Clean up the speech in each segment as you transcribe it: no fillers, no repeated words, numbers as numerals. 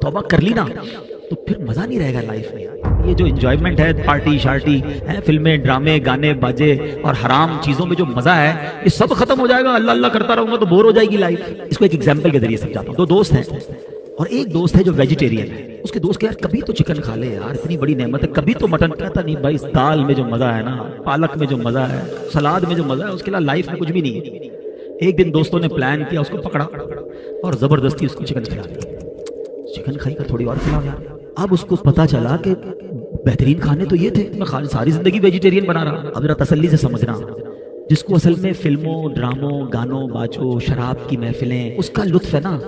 توبہ کر لی نا تو پھر مزہ نہیں رہے گا لائف میں. یہ جو انجوائمنٹ ہے، پارٹی شارٹی ہے، فلمیں ڈرامے گانے باجے اور حرام چیزوں میں جو مزہ ہے یہ سب ختم ہو جائے گا. اللہ اللہ کرتا رہوں گا تو بور ہو جائے گی لائف. اس کو ایک ایگزامپل کے ذریعے سمجھاتا ہوں. دو دوست ہیں اور ایک دوست ہے جو ویجیٹیرین ہے. اس کے دوست کہ یار کبھی تو چکن کھا لے یار، اتنی بڑی نعمت ہے، کبھی تو مٹن. کہتا نہیں بھائی، اس دال میں جو مزہ ہے نا، پالک میں جو مزہ ہے، سلاد میں جو مزہ ہے، اس کے علاوہ لائف میں کچھ بھی نہیں ہے. ایک دن دوستوں نے پلان کیا، اس کو پکڑا اور زبردستی اس کو چکن کھلا دیا. چکن کھائی کر تھوڑی اور کھلاؤ یار. اب اس کو پتا چلا کہ بہترین کھانے تو یہ تھے، میں ساری زندگی ویجیٹیرین بنا رہا. اب ذرا تسلی سے سمجھنا، جس کو اصل میں فلموں ڈراموں گانوں باجوں شراب کی محفلیں اس کا لطف ہے نا،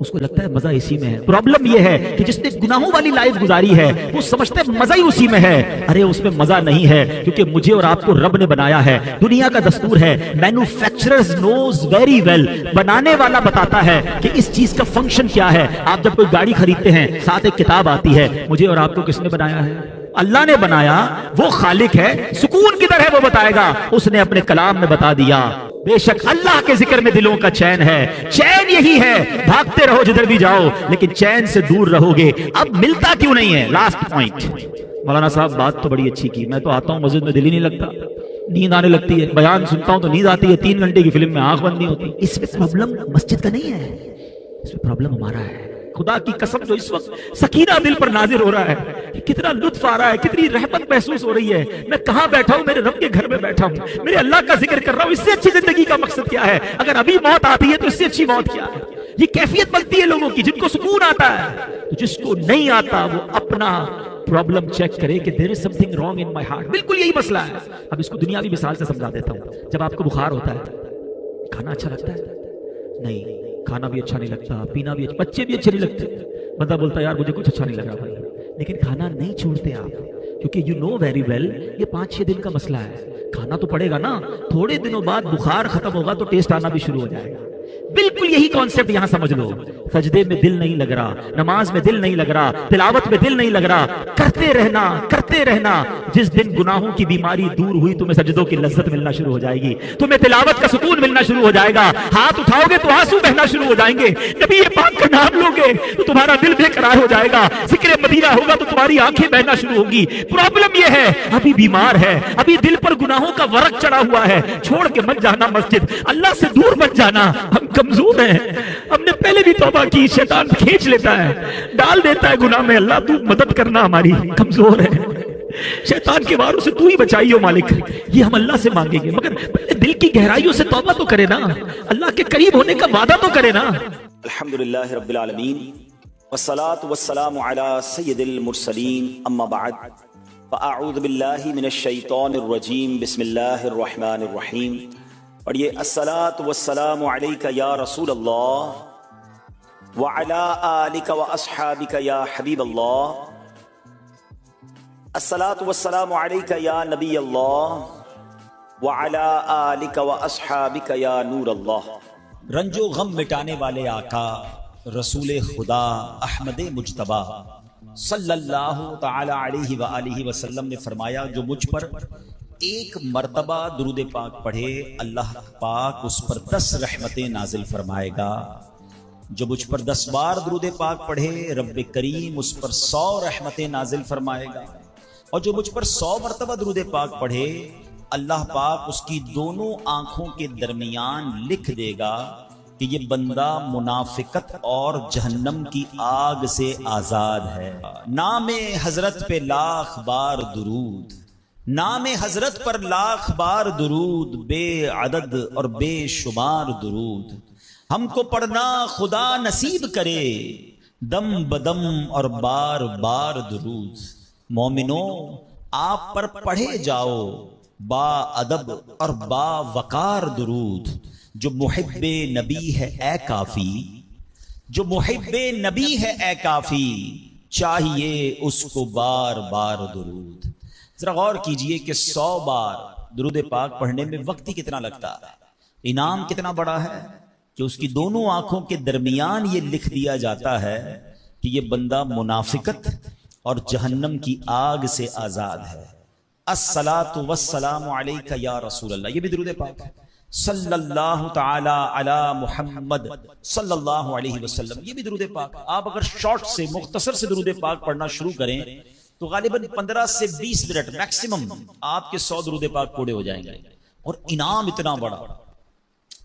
اس کو لگتا ہے مزہ اسی میں ہے. پرابلم یہ ہے کہ جس نے گناہوں والی لائف گزاری ہے وہ سمجھتا ہے مزہ ہی اسی میں ہے. ارے اس میں مزہ نہیں ہے، کیونکہ مجھے اور آپ کو رب نے بنایا ہے. دنیا کا دستور ہے، مینوفیکچررز نوز ویری ویل، بنانے والا بتاتا ہے کہ اس چیز کا فنکشن کیا ہے. آپ جب کوئی گاڑی خریدتے ہیں ساتھ ایک کتاب آتی ہے، مجھے اور آپ کو کس نے بنایا ہے؟ اللہ نے بنایا. وہ خالق ہے، سکون کدھر ہے وہ بتائے گا. اس نے اپنے کلام میں بتا دیا. بے شک اللہ کے ذکر میں دلوں کا چین ہے. چین یہی ہے، بھاگتے رہو جدھر بھی جاؤ لیکن چین سے دور رہو گے. اب ملتا کیوں نہیں ہے؟ Last point. مولانا صاحب بات تو بڑی اچھی کی، میں تو آتا ہوں مسجد میں دل ہی نہیں لگتا، نیند آنے لگتی ہے. بیان سنتا ہوں تو نیند آتی ہے، 3 گھنٹے کی فلم میں آنکھ بند نہیں ہوتی. اس میں پرابلم مسجد کا نہیں ہے، اس میں پرابلم ہمارا ہے. خدا کی قسم جو اس وقت سکینہ دل پر نازل ہو رہا ہے، کتنا لطف آ رہا ہے، کتنی رحمت محسوس ہو رہی ہے. میں کہاں بیٹھا ہوں؟ میرے رب کے گھر میں بیٹھا ہوں، میرے اللہ کا ذکر کر رہا ہوں. اس سے اچھی زندگی کا مقصد کیا ہے؟ اگر ابھی موت آتی ہے تو اس سے اچھی موت کیا ہے؟ یہ کیفیت بنتی ہے لوگوں کی جن کو سکون آتا ہے. تو جس کو نہیں آتا وہ اپنا پرابلم چیک کرے کہ there is something wrong in my heart. بالکل یہی مسئلہ ہے. اب اس کو دنیاوی مثال سے سمجھا دیتا ہوں. جب آپ کو بخار ہوتا ہے، کھانا اچھا لگتا ہے؟ نہیں، کھانا بھی اچھا نہیں لگتا، پینا بھی اچھا، بچے بھی اچھے نہیں لگتے. بندہ بولتا ہے یار مجھے کچھ اچھا نہیں لگ رہا بھائی، لیکن کھانا نہیں چھوڑتے آپ، کیونکہ یو نو ویری ویل یہ 5-6 دن کا مسئلہ ہے. کھانا تو پڑے گا نا، تھوڑے دنوں بعد بخار ختم ہوگا تو ٹیسٹ آنا بھی شروع ہو جائے گا. بالکل یہی کانسیپٹ یہاں سمجھ لو. سجدے میں دل نہیں لگ رہا، نماز میں دل نہیں لگ رہا، تلاوت میں دل نہیں لگ رہا، کرتے رہنا کرتے رہنا. جس دن گناہوں کی بیماری دور ہوئی تمہیں سجدوں کی لذت ملنا شروع ہو جائے گی، تمہیں تلاوت کا سکون ملنا شروع ہو جائے گا. ہاتھ اٹھاؤ گے تو آنسو بہنا شروع ہو جائیں گے. نبی پاک کا نام لو گے تو تمہارا دل بے قرار ہو جائے گا. ذکر مدینہ ہوگا تو تمہاری آنکھیں بہنا شروع ہوگی. پرابلم یہ ہے ابھی بیمار ہے، ابھی دل پر گناہوں کا ورق چڑھا ہوا ہے. چھوڑ کے مت جانا مسجد، اللہ سے دور مت جانا. ہم کمزور ہیں، ہم نے پہلے بھی توبہ کی، شیطان کھینچ لیتا ہے، ڈال دیتا ہے گناہ میں. اللہ تو مدد کرنا، ہماری کمزور ہے، شیطان کے واروں سے تو ہی بچائیو مالک. یہ ہم اللہ سے مانگیں گے، مگر دل کی گہرائیوں سے توبہ تو کرے نا، اللہ کے قریب ہونے کا وعدہ تو کرے نا. الحمدللہ رب العالمین والصلاة والسلام علی سید المرسلین، اما بعد فاعوذ باللہ من الشیطان الرجیم، بسم اللہ الرحمن الرحیم. اور یہ الصلاۃ والسلام علیک یا رسول اللہ وعلی آلک واصحابک یا حبیب اللہ. الصلاۃ والسلام علیک یا نبی اللہ وعلی آلک واصحابک یا نور اللہ. رنج و غم مٹانے والے آقا رسول خدا احمد مجتبی صلی اللہ تعالی علیہ وآلہ وسلم نے فرمایا، جو مجھ پر ایک مرتبہ درود پاک پڑھے اللہ پاک اس پر 10 رحمتیں نازل فرمائے گا. جو مجھ پر 10 بار درود پاک پڑھے رب کریم اس پر 100 رحمتیں نازل فرمائے گا. اور جو مجھ پر 100 مرتبہ درود پاک پڑھے اللہ پاک اس کی دونوں آنکھوں کے درمیان لکھ دے گا کہ یہ بندہ منافقت اور جہنم کی آگ سے آزاد ہے. نام حضرت پہ لاکھ بار درود، نام حضرت پر لاکھ بار درود، بے عدد اور بے شمار درود. ہم کو پڑھنا خدا نصیب کرے دم بدم اور بار بار درود. مومنوں آپ پر پڑھے جاؤ با ادب اور با وقار درود. جو محب نبی ہے اے کافی، جو محب نبی ہے اے کافی، چاہیے اس کو بار بار درود. ذرا غور کیجئے کہ 100 بار درود پاک پڑھنے میں وقت ہی کتنا لگتا ہے، انعام کتنا بڑا ہے کہ اس کی دونوں آنکھوں کے درمیان یہ لکھ دیا جاتا ہے کہ یہ بندہ منافقت اور جہنم کی آگ سے آزاد ہے. الصلاۃ والسلام علیک یا رسول اللہ، یہ بھی درود پاک ہے. صلی اللہ تعالی علی محمد صلی اللہ علیہ وسلم. یہ بھی درود پاک. آپ اگر شارٹ سے مختصر سے درود پاک پڑھنا شروع کریں تو غالباً 15 سے 20 منٹ میکسیمم آپ کے 100 درود پاک پورے ہو جائیں گے. اور انعام اتنا بڑا.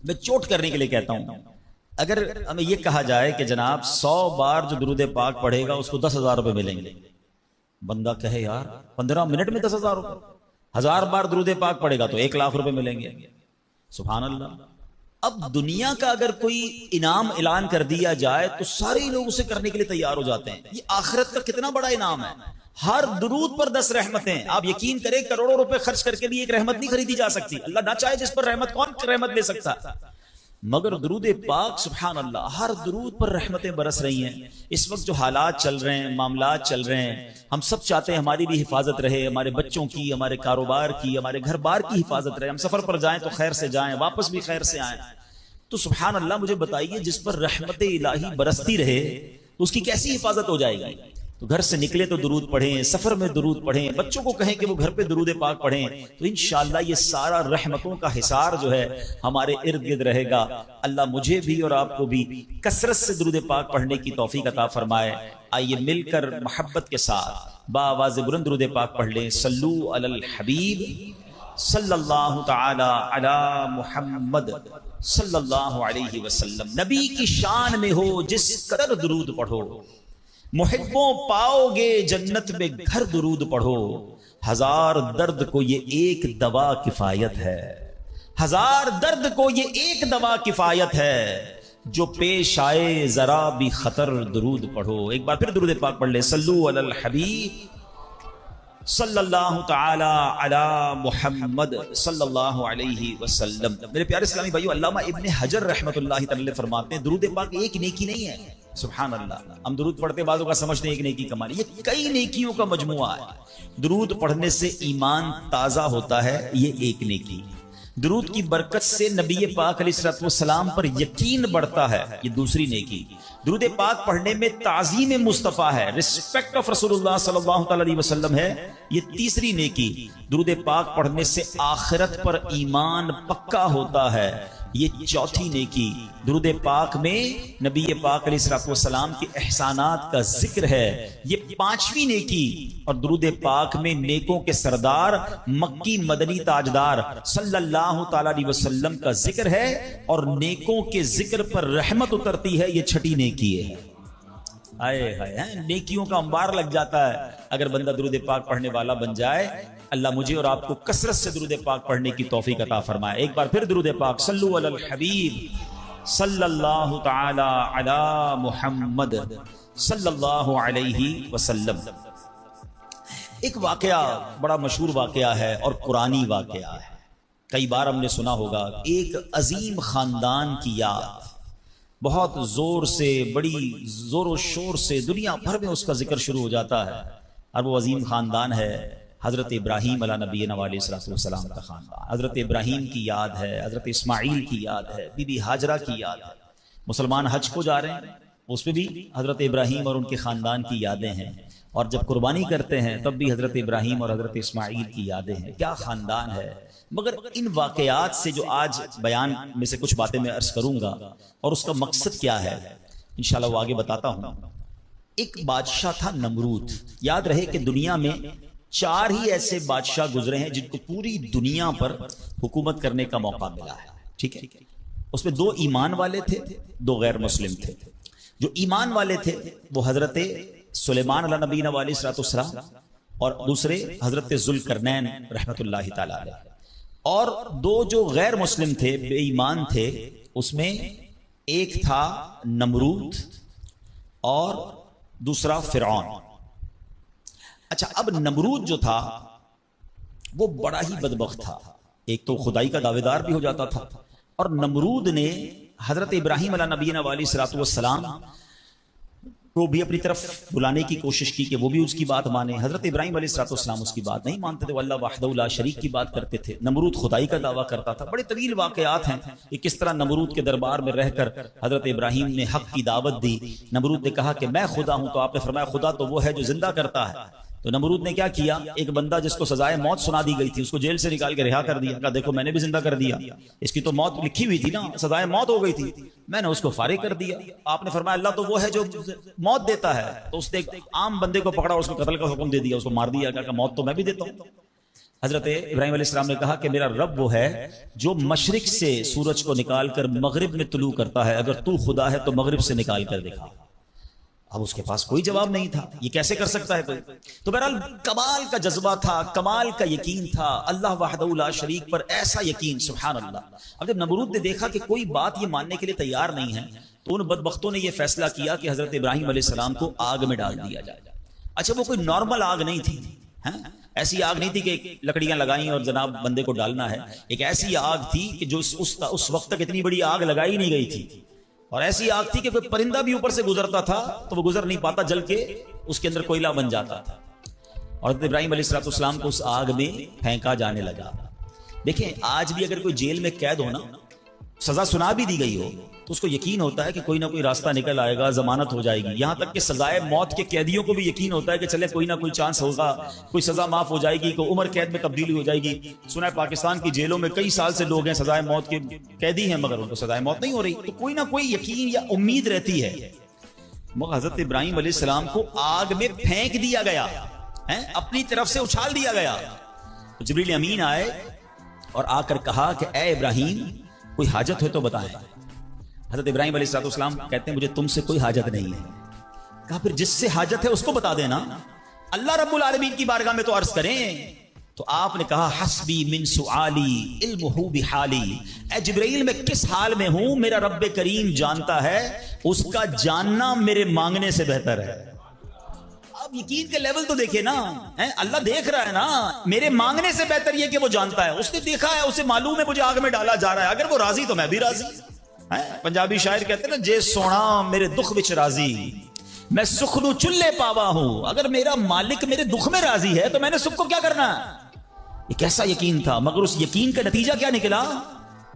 میں چوٹ کرنے کے لیے کہتا ہوں, اگر ہمیں یہ کہا جائے کہ جناب 100 بار جو درود پاک پڑھے گا اس کو 10,000 روپے ملیں گے, بندہ کہے یار 15 منٹ میں 10,000 روپے, 1000 بار درود پاک پڑھے گا تو 1,00,000 روپے ملیں گے. سبحان اللہ. اب دنیا کا اگر کوئی انعام اعلان کر دیا جائے تو سارے لوگ اسے کرنے کے لیے تیار ہو جاتے ہیں. یہ آخرت کا کتنا بڑا انعام ہے. ہر درود پر 10 رحمتیں. آپ یقین کریں کروڑوں روپے خرچ کر کے بھی ایک رحمت نہیں خریدی جا سکتی. اللہ نہ چاہے جس پر رحمت, کون رحمت لے سکتا, مگر درود پاک سبحان اللہ ہر درود پر رحمتیں برس رہی ہیں. اس وقت جو حالات چل رہے ہیں, معاملات چل رہے ہیں, ہم سب چاہتے ہیں ہماری بھی حفاظت رہے, ہمارے بچوں کی, ہمارے کاروبار کی, ہمارے گھر بار کی حفاظت رہے. ہم سفر پر جائیں تو خیر سے جائیں, واپس بھی خیر سے آئیں. تو سبحان اللہ مجھے بتائیے جس پر رحمت الہی برستی رہے تو اس کی کیسی حفاظت ہو جائے گی. تو گھر سے نکلے تو درود پڑھیں, سفر میں درود پڑھیں, بچوں کو کہیں کہ وہ گھر پہ درود پاک پڑھیں, تو انشاءاللہ یہ سارا رحمتوں کا حصار جو ہے ہمارے ارد گرد رہے گا. اللہ مجھے بھی اور آپ کو بھی کثرت سے درود پاک پڑھنے کی توفیق عطا فرمائے. آئیے مل کر محبت کے ساتھ بآواز بلند درود پاک پڑھ لیں. صلو علی الحبیب صلی اللہ تعالی علی محمد صلی اللہ علیہ وسلم. نبی کی شان میں ہو جس قدر درود پڑھو, محبوں پاؤ گے جنت میں گھر درود پڑھو. 1000 درد کو یہ ایک دوا کفایت ہے, 1000 درد کو یہ ایک دوا کفایت ہے, جو پیش آئے ذرا بھی خطر درود پڑھو. ایک بار پھر درود پاک پڑھ لیں. صلو علی الحبیب صلی اللہ تعالی علی محمد صلی اللہ علیہ وسلم. میرے پیارے اسلامی بھائیو, علامہ ابن حجر رحمۃ اللہ تعالی فرماتے ہیں درود پاک ایک نیکی نہیں ہے. سبحان اللہ. ہم درود پڑھتے بعضوں کا سمجھتے ہیں ایک نیکی کمانی, یہ کئی نیکیوں کا مجموعہ ہے. درود پڑھنے سے ایمان تازہ ہوتا ہے, یہ ایک نیکی. درود کی برکت سے نبی پاک علیہ السلام پر یقین بڑھتا ہے, یہ دوسری نیکی. درود پاک پڑھنے میں تعظیم مصطفیٰ ہے, رسپیکٹ آف رسول اللہ صلی اللہ تعالی علیہ وسلم ہے, یہ تیسری نیکی. درود پاک پڑھنے سے آخرت پر ایمان پکا ہوتا ہے, یہ چوتھی نیکی. درود پاک میں نبی پاک علیہ السلام کے احسانات کا ذکر ہے, یہ پانچویں نیکی. اور درود پاک میں نیکوں کے سردار مکی مدنی تاجدار صلی اللہ تعالی علیہ وسلم کا ذکر ہے, اور نیکوں کے ذکر پر رحمت اترتی ہے, یہ چھٹی نیکی ہے. آئے ہائے, نیکیوں کا انبار لگ جاتا ہے اگر بندہ درود پاک پڑھنے والا بن جائے. اللہ مجھے اور آپ کو کثرت سے درود پاک پڑھنے کی توفیق عطا فرمائے. ایک بار پھر درود پاک. صلو علی الحبیب صلی اللہ تعالی علی محمد صلی اللہ علیہ وسلم. ایک واقعہ بڑا مشہور واقعہ ہے اور قرآنی واقعہ ہے. کئی بار ہم نے سنا ہوگا. ایک عظیم خاندان کی یاد بہت زور سے, بڑی زور و شور سے دنیا بھر میں اس کا ذکر شروع ہو جاتا ہے, اور وہ عظیم خاندان ہے حضرت ابراہیم علیہ نبینا علیہ السلام کا خاندان. حضرت ابراہیم کی یاد ہے, حضرت اسماعیل کی یاد ہے, بی بی ہاجرہ کی یاد ہے. مسلمان حج کو جا رہے ہیں, اس پہ بھی حضرت ابراہیم اور ان کے خاندان کی یادیں ہیں, اور جب قربانی کرتے ہیں تب بھی حضرت ابراہیم اور حضرت اسماعیل کی یادیں ہیں. کیا خاندان ہے. مگر ان واقعات سے جو آج بیان میں سے کچھ باتیں میں عرض کروں گا, اور اس کا مقصد کیا ہے انشاءاللہ وہ آگے بتاتا ہوں. ایک بادشاہ تھا نمرود. یاد رہے کہ دنیا میں 4 ہی ایسے بادشاہ گزرے ہیں جن کو پوری دنیا پر حکومت کرنے کا موقع ملا ہے. ٹھیک ہے, اس میں 2 ایمان والے تھے, 2 غیر مسلم تھے. جو ایمان والے تھے وہ حضرت سلیمان علیہ نبینا علیہ السلام, اور دوسرے حضرت ذوالقرنین رحمت اللہ تعالی علیہ. اور 2 جو غیر مسلم تھے, بے ایمان تھے, اس میں ایک تھا نمرود اور دوسرا فرعون. اچھا, اب نمرود جو تھا وہ بڑا ہی بدبخت تھا. ایک تو خدائی کا دعوے دار بھی ہو جاتا تھا, اور نمرود نے حضرت ابراہیم علیہ نبینا علیہ السلام کو بھی اپنی طرف بلانے کی کوشش کی کہ وہ بھی اس کی بات مانے. حضرت ابراہیم علیہ السلام اس کی بات نہیں مانتے تھے, وہ اللہ وحدہ لا شریک کی بات کرتے تھے. نمرود خدائی کا دعویٰ کرتا تھا. بڑے طویل واقعات ہیں کہ کس طرح نمرود کے دربار میں رہ کر حضرت ابراہیم نے حق کی دعوت دی. نمرود نے کہا کہ میں خدا ہوں, تو آپ نے فرمایا خدا تو وہ ہے جو زندہ کرتا ہے. تو نمرود نے کیا کیا، ایک بندہ جس کو سزائے موت سنا دی گئی تھی اس کو جیل سے نکال کے رہا کر دیا، کہا دیکھو میں نے بھی زندہ کر دیا، اس کی تو موت لکھی ہوئی تھی نا، سزائے موت ہو گئی تھی، میں نے اس کو فارغ کر دیا۔ آپ نے فرمایا اللہ تو وہ ہے جو موت دیتا ہے، تو اس نے ایک عام بندے کو پکڑا، اس کو قتل کا حکم دے دیا، اس کو مار دیا، کہا موت تو میں بھی دیتا ہوں۔ حضرت ابراہیم علیہ السلام نے کہا کہ میرا رب وہ ہے جو مشرق سے سورج کو نکال کر مغرب میں طلوع کرتا ہے، اگر تو خدا ہے تو مغرب سے نکال کر دکھا۔ اب اس کے پاس کوئی جواب نہیں تھا، یہ کیسے کر سکتا ہے کوئی؟ تو بہرحال کمال کا جذبہ تھا، کمال کا یقین تھا اللہ وحدہ لا شریک پر، ایسا یقین سبحان اللہ۔ اب جب نمرود نے دیکھا کہ کوئی بات یہ ماننے کے لیے تیار نہیں ہے تو ان بدبختوں نے یہ فیصلہ کیا کہ حضرت ابراہیم علیہ السلام کو آگ میں ڈال دیا جائے۔ اچھا وہ کوئی نارمل آگ نہیں تھی، ایسی آگ نہیں تھی کہ لکڑیاں لگائیں اور جناب بندے کو ڈالنا ہے، ایک ایسی آگ تھی کہ جو اس وقت تک اتنی بڑی آگ لگائی نہیں گئی تھی، اور ایسی آگ تھی کہ کوئی پرندہ بھی اوپر سے گزرتا تھا تو وہ گزر نہیں پاتا، جل کے اس کے اندر کوئلہ بن جاتا تھا، اور ابراہیم علیہ السلام کو اس آگ میں پھینکا جانے لگا۔ دیکھیں آج بھی اگر کوئی جیل میں قید ہو نا، سزا سنا بھی دی گئی ہو تو اس کو یقین ہوتا ہے کہ کوئی نہ کوئی راستہ نکل آئے گا، ضمانت ہو جائے گی، یہاں تک کہ سزائے موت کے قیدیوں کو بھی یقین ہوتا ہے کہ چلے کوئی نہ کوئی چانس ہوگا، کوئی سزا معاف ہو جائے گی، کوئی عمر قید میں تبدیلی ہو جائے گی۔ سنا ہے پاکستان کی جیلوں میں کئی سال سے لوگ ہیں سزائے موت کے قیدی ہیں مگر ان کو سزائے موت نہیں ہو رہی، تو کوئی نہ کوئی یقین یا امید رہتی ہے۔ مگر حضرت ابراہیم علیہ السلام کو آگ میں پھینک دیا گیا، اپنی طرف سے اچھال دیا گیا۔ تو جبریل امین آئے اور آ کر کہا کہ اے ابراہیم کوئی حاجت ہو تو بتائیں۔ حضرت ابراہیم علیہ السلام کہتے ہیں مجھے تم سے کوئی حاجت نہیں ہے۔ کہا پھر جس سے حاجت ہے اس کو بتا دینا، اللہ رب العالمین کی بارگاہ میں تو عرض کریں۔ تو آپ نے کہا حسبی من سؤالی علمہ بحالی، اے جبرائیل میں کس حال میں ہوں میرا رب کریم جانتا ہے، اس کا جاننا میرے مانگنے سے بہتر ہے۔ اب یقین کے لیول تو دیکھیں نا، اللہ دیکھ رہا ہے نا، میرے مانگنے سے بہتر یہ کہ وہ جانتا ہے، اس نے دیکھا ہے، اسے معلوم ہے مجھے آگ میں ڈالا جا رہا ہے، اگر وہ راضی تو میں بھی راضی۔ پنجابی شاعر کہتے ہیں نا جے سونا میرے دکھ وچ راضی، میں سکھ نو چلے پاوا ہوں، اگر میرا مالک میرے دکھ میں راضی ہے تو میں نے سکھ کو کیا کرنا ہے۔ یہ کیسا یقین تھا، مگر اس یقین کا نتیجہ کیا نکلا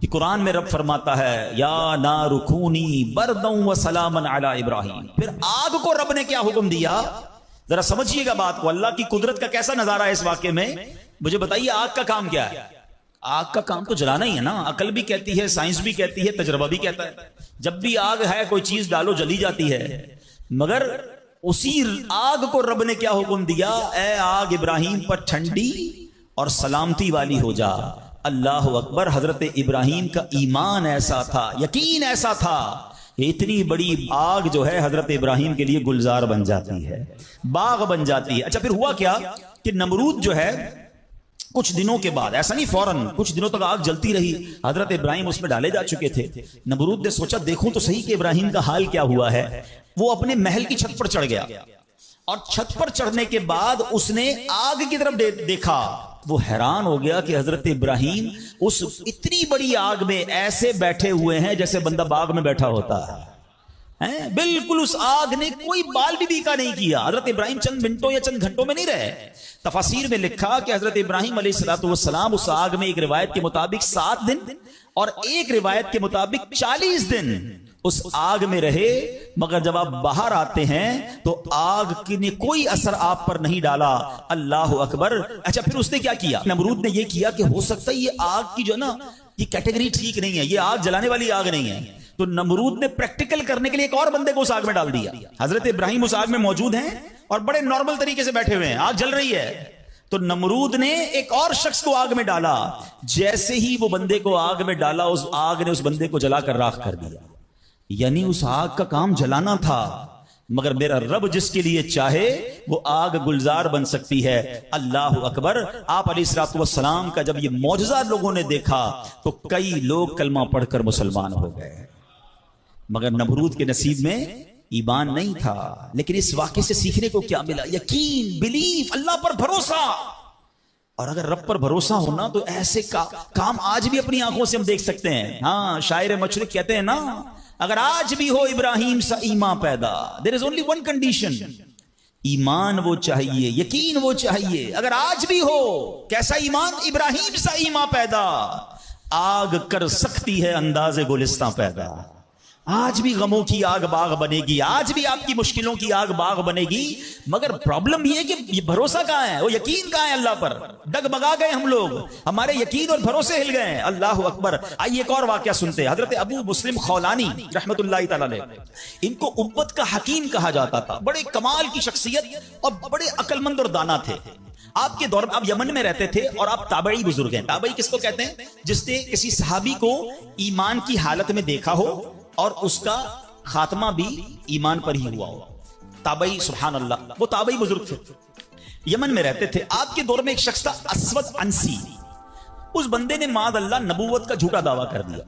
کہ قرآن میں رب فرماتا ہے یا نار کونی بردا وسلاما علی ابراہیم۔ پھر آگ کو رب نے کیا حکم دیا، ذرا سمجھیے گا بات کو، اللہ کی قدرت کا کیسا نظارہ ہے اس واقعے میں۔ مجھے بتائیے آگ کا کام کیا ہے؟ آگ کا کام تو جلانا ہی ہے نا، عقل بھی کہتی ہے، سائنس بھی کہتی ہے، تجربہ بھی کہتا ہے، جب بھی آگ ہے کوئی چیز ڈالو جلی جاتی ہے۔ مگر اسی آگ کو رب نے کیا حکم دیا، اے آگ ابراہیم پر ٹھنڈی اور سلامتی والی ہو جا۔ اللہ اکبر، حضرت ابراہیم کا ایمان ایسا تھا، یقین ایسا تھا، اتنی بڑی آگ جو ہے حضرت ابراہیم کے لیے گلزار بن جاتی ہے، باغ بن جاتی ہے۔ اچھا پھر ہوا کیا کہ نمرود جو ہے کچھ دنوں کے بعد، ایسا نہیں فوراً، کچھ دنوں تک آگ جلتی رہی، حضرت ابراہیم اس میں ڈالے جا چکے تھے۔ نمرود نے سوچا دیکھوں تو صحیح کہ ابراہیم کا حال کیا ہوا ہے۔ وہ اپنے محل کی چھت پر چڑھ گیا، اور چھت پر چڑھنے کے بعد اس نے آگ کی طرف دیکھا، وہ حیران ہو گیا کہ حضرت ابراہیم اس اتنی بڑی آگ میں ایسے بیٹھے ہوئے ہیں جیسے بندہ باغ میں بیٹھا ہوتا ہے، بالکل اس آگ نے کوئی بال بھی بیکا نہیں کیا۔ حضرت ابراہیم چند منٹوں یا چند گھنٹوں میں نہیں رہے، تفاسیر میں لکھا کہ حضرت ابراہیم علیہ السلام اس آگ میں ایک روایت کے مطابق 7 دن اور ایک روایت کے مطابق 40 دن اس آگ میں رہے، مگر جب آپ باہر آتے ہیں تو آگ نے کوئی اثر آپ پر نہیں ڈالا۔ اللہ اکبر۔ اچھا پھر اس نے کیا کیا، نمرود نے یہ کیا کہ ہو سکتا ہے یہ آگ کی جو نا یہ کیٹیگری ٹھیک نہیں ہے، یہ آگ جلانے والی آگ نہیں ہے، تو نمرود نے پریکٹیکل کرنے کے لیے ایک اور بندے کو اس آگ میں ڈال دیا۔ حضرت ابراہیم اس آگ میں موجود ہیں اور بڑے نارمل طریقے سے بیٹھے ہوئے ہیں، آگ جل رہی ہے، تو نمرود نے ایک اور شخص کو آگ میں ڈالا، جیسے ہی وہ بندے کو آگ میں ڈالا اس آگ نے اس بندے کو جلا کر راکھ کر دیا۔ یعنی اس آگ کا کام جلانا تھا، مگر میرا رب جس کے لیے چاہے وہ آگ گلزار بن سکتی ہے۔ اللہ اکبر۔ آپ علیہ الصلوۃ والسلام کا جب یہ معجزہ لوگوں نے دیکھا تو کئی لوگ کلمہ پڑھ کر مسلمان ہو گئے، مگر نمرود کے نصیب میں ایمان نہیں تھا۔ لیکن اس واقعے سے سیکھنے کو کیا ملا، یقین، بلیف، اللہ پر بھروسہ۔ اور اگر رب پر بھروسہ ہونا تو ایسے کام آج بھی اپنی آنکھوں سے ہم دیکھ سکتے ہیں۔ ہاں شاعر مشرق کہتے ہیں نا، اگر آج بھی ہو ابراہیم سا ایمان پیدا، there is only one condition، ایمان وہ چاہیے، یقین وہ چاہیے۔ اگر آج بھی ہو کیسا ایمان، ابراہیم سا ایمان پیدا، آگ کر سکتی ہے انداز گلستان پیدا۔ آج بھی غموں کی آگ باغ بنے گی, آج بھی آپ کی مشکلوں کی آگ باغ بنے گی, مگر پرابلم یہ ہے کہ یہ بھروسہ کہاں ہے, وہ یقین کہاں ہے اللہ پر. ڈگمگا گئے ہم لوگ, ہمارے یقین اور بھروسے ہل گئے ہیں. اللہ اکبر. آئیے ایک اور واقعہ سنتے ہیں. حضرت ابو مسلم خولانی رحمت اللہ تعالی علیہ, ان کو امت کا حکیم کہا جاتا تھا. بڑے کمال کی شخصیت اور بڑے عقل مند اور دانا تھے. آپ کے دور میں آپ یمن میں رہتے تھے اور آپ تابعی بزرگ ہیں. تابعی کس کو کہتے ہیں؟ جس نے کسی صحابی کو ایمان کی حالت میں دیکھا ہو اور اس کا خاتمہ بھی ایمان پر ہی ہوا ہو. تابعی, سبحان اللہ, وہ تابعی بزرگ تھے, یمن میں رہتے تھے. آپ کے دور میں ایک شخص تھا اسود انسی. اس بندے نے معاذ اللہ نبوت کا جھوٹا دعویٰ کر دیا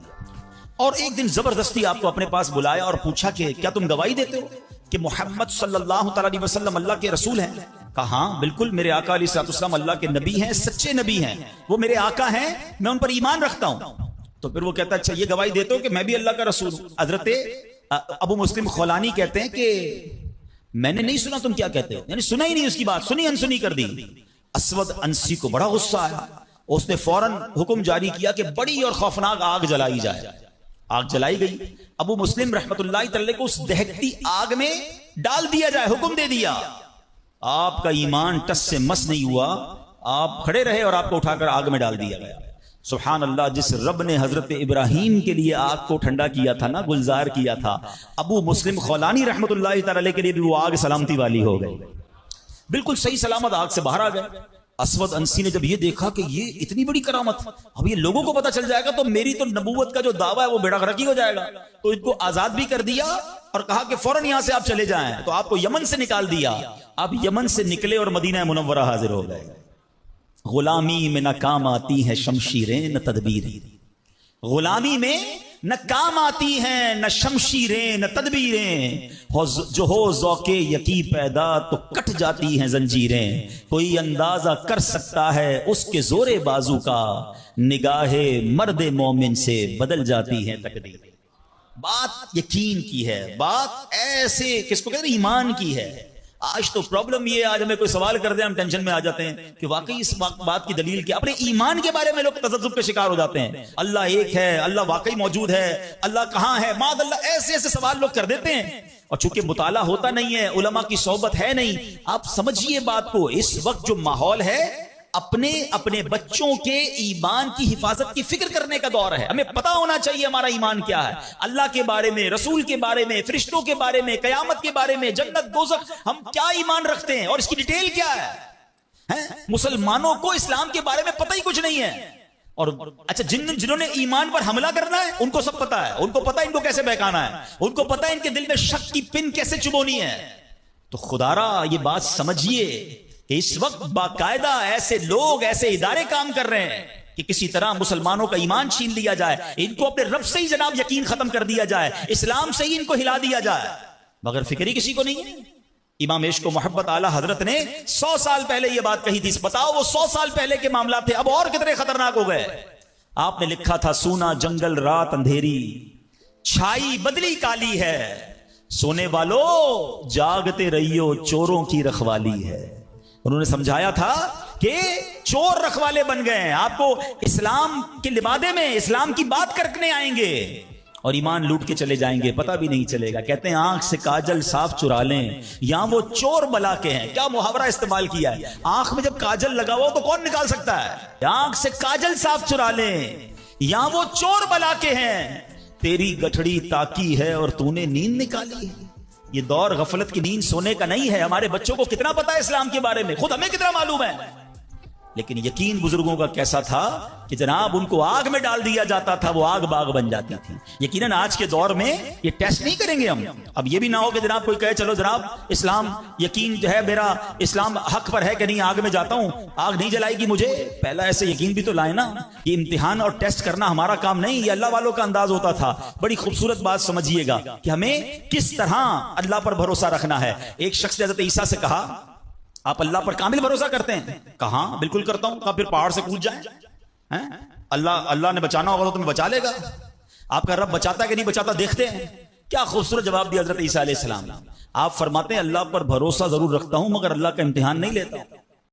اور ایک دن زبردستی آپ کو اپنے پاس بلایا اور پوچھا کہ کیا تم گواہی دیتے ہو کہ محمد صلی اللہ تعالی وسلم اللہ کے رسول ہیں؟ کہا ہاں بالکل, میرے آقا علیہ الصلوۃ والسلام اللہ کے نبی ہیں, سچے نبی ہیں, وہ میرے آقا ہیں, میں ان پر ایمان رکھتا ہوں. تو پھر وہ کہتا ہے اچھا یہ گواہی دیتے ہو کہ میں بھی اللہ کا رسول ہوں؟ حضرت ابو مسلم خولانی کہتے ہیں کہ میں نے نہیں سنا تم کیا کہتے ہو, یعنی سنا ہی نہیں, اس کی بات سنی انسنی کر دی. اسود انسی کو بڑا غصہ آیا, اس نے فوراً حکم جاری کیا کہ بڑی اور خوفناک آگ جلائی جائے. آگ جلائی گئی. ابو مسلم رحمت اللہ تعالی کو اس دہکتی آگ میں ڈال دیا جائے, حکم دے دیا. آپ کا ایمان ٹس سے مس نہیں ہوا, آپ کھڑے رہے اور آپ کو اٹھا کر آگ میں ڈال دیا گیا. سبحان اللہ. جس رب نے حضرت ابراہیم کے لیے آگ کو ٹھنڈا کیا تھا نا, گلزار کیا تھا, ابو مسلم خولانی رحمت اللہ تعالی کے لیے بھی وہ آگ سلامتی والی ہو گئی. بالکل صحیح سلامت آگ سے باہر آ گئے. اسود انسی نے جب یہ دیکھا کہ یہ اتنی بڑی کرامت, اب یہ لوگوں کو پتا چل جائے گا تو میری تو نبوت کا جو دعویٰ ہے وہ بیڑا غرقی ہو جائے گا, تو ان کو آزاد بھی کر دیا اور کہا کہ فوراً یہاں سے آپ چلے جائیں. تو آپ کو یمن سے نکال دیا. آپ یمن سے نکلے اور مدینہ منورہ حاضر ہو گئے. غلامی میں نہ کام آتی ہیں شمشیریں نہ تدبیریں, غلامی میں نہ کام آتی ہیں نہ شمشیریں نہ تدبیریں, جو ہو ذوق یقی پیدا تو کٹ جاتی ہیں زنجیریں, کوئی اندازہ کر سکتا ہے اس کے زور بازو کا, نگاہ مرد مومن سے بدل جاتی ہیں تقدیریں. بات یقین کی ہے, بات ایسے کس کو کہتے ہیں, ایمان کی ہے. آج تو پرابلم یہ ہے, آج ہمیں کوئی سوال کر دیں ہم ٹینشن میں آ جاتے ہیں کہ واقعی اس بات کی دلیل کیا. اپنے ایمان کے بارے میں لوگ تذبذب کے شکار ہو جاتے ہیں. اللہ ایک ہے, اللہ واقعی موجود ہے, اللہ کہاں ہے, معاذ اللہ, ایسے ایسے سوال لوگ کر دیتے ہیں. اور چونکہ مطالعہ ہوتا نہیں ہے, علماء کی صحبت ہے نہیں, آپ سمجھیے بات کو. اس وقت جو ماحول ہے اپنے بچوں کے ایمان کی حفاظت کی فکر کرنے کا دور ہے. ہمیں پتا ہونا چاہیے ہمارا ایمان کیا ہے, اللہ کے بارے میں, رسول کے بارے میں, فرشتوں کے بارے میں, قیامت کے بارے میں, جنت دوزخ, ہم کیا ایمان رکھتے ہیں اور اس کی ڈیٹیل کیا ہے. مسلمانوں کو اسلام کے بارے میں پتہ ہی کچھ نہیں ہے. اور اچھا جنہوں نے ایمان پر حملہ کرنا ہے ان کو سب پتا ہے, ان کو پتا ہے ان کو کیسے بہکانا ہے, ان کو پتا ہے ان کے دل میں شک کی پن کیسے چبونی ہے. تو خدا را یہ بات سمجھیے کہ اس وقت باقاعدہ ایسے لوگ, ایسے ادارے کام کر رہے ہیں کہ کسی طرح مسلمانوں کا ایمان چھین لیا جائے, ان کو اپنے رب سے ہی جناب یقین ختم کر دیا جائے, اسلام سے ہی ان کو ہلا دیا جائے, مگر فکر ہی کسی کو نہیں ہے. امام عشق و محبت اعلی حضرت نے 100 سال پہلے یہ بات کہی تھی. بتاؤ وہ 100 سال پہلے کے معاملات تھے, اب اور کتنے خطرناک ہو گئے. آپ نے لکھا تھا سونا جنگل رات اندھیری, چھائی بدلی کالی ہے, سونے والو جاگتے رہیو چوروں کی رکھوالی ہے. انہوں نے سمجھایا تھا کہ چور رکھوالے بن گئے ہیں, آپ کو اسلام کے لبادے میں اسلام کی بات کرنے آئیں گے اور ایمان لوٹ کے چلے جائیں گے, پتہ بھی نہیں چلے گا. کہتے ہیں آنکھ سے کاجل صاف چرا لیں, یہاں وہ چور بلا کے ہیں. کیا محاورہ استعمال کیا ہے, آنکھ میں جب کاجل لگا ہوا تو کون نکال سکتا ہے. آنکھ سے کاجل صاف چرا لیں, یہاں وہ چور بلا کے ہیں, تیری گٹھڑی تاکی ہے اور تو نے نیند نکالی ہے. یہ دور غفلت کی نیند سونے کا نہیں ہے. ہمارے بچوں کو کتنا پتا ہے اسلام کے بارے میں, خود ہمیں کتنا معلوم ہے, لیکن یقین بزرگوں کا کیسا تھا کہ جناب ان کو آگ میں ڈال دیا جاتا تھا, وہ آگ باغ بن جاتی تھی. یقیناً آج کے دور میں یہ ٹیسٹ نہیں کریں گے ہم. اب یہ بھی نہ ہو کہ جناب کوئی کہے چلو جناب اسلام یقین جو ہے میرا, اسلام حق پر ہے کہ نہیں, آگ میں جاتا ہوں, آگ نہیں جلائے گی مجھے. پہلا ایسے یقین بھی تو لائے نا. یہ امتحان اور ٹیسٹ کرنا ہمارا کام نہیں, یہ اللہ والوں کا انداز ہوتا تھا. بڑی خوبصورت بات سمجھیے گا کہ ہمیں کس طرح اللہ پر بھروسہ رکھنا ہے. ایک شخص نے حضرت عیسیٰ سے کہا آپ اللہ پر کامل بھروسہ کرتے ہیں؟ کہاں بالکل کرتا ہوں. کہا پھر پہاڑ سے کود جائیں, اللہ نے بچانا ہوگا تو تمہیں بچا لے گا. آپ کا رب بچاتا ہے کہ نہیں بچاتا دیکھتے ہیں. کیا خوبصورت جواب دیا حضرت عیسیٰ علیہ السلام. آپ فرماتے ہیں اللہ پر بھروسہ ضرور رکھتا ہوں مگر اللہ کا امتحان نہیں لیتا.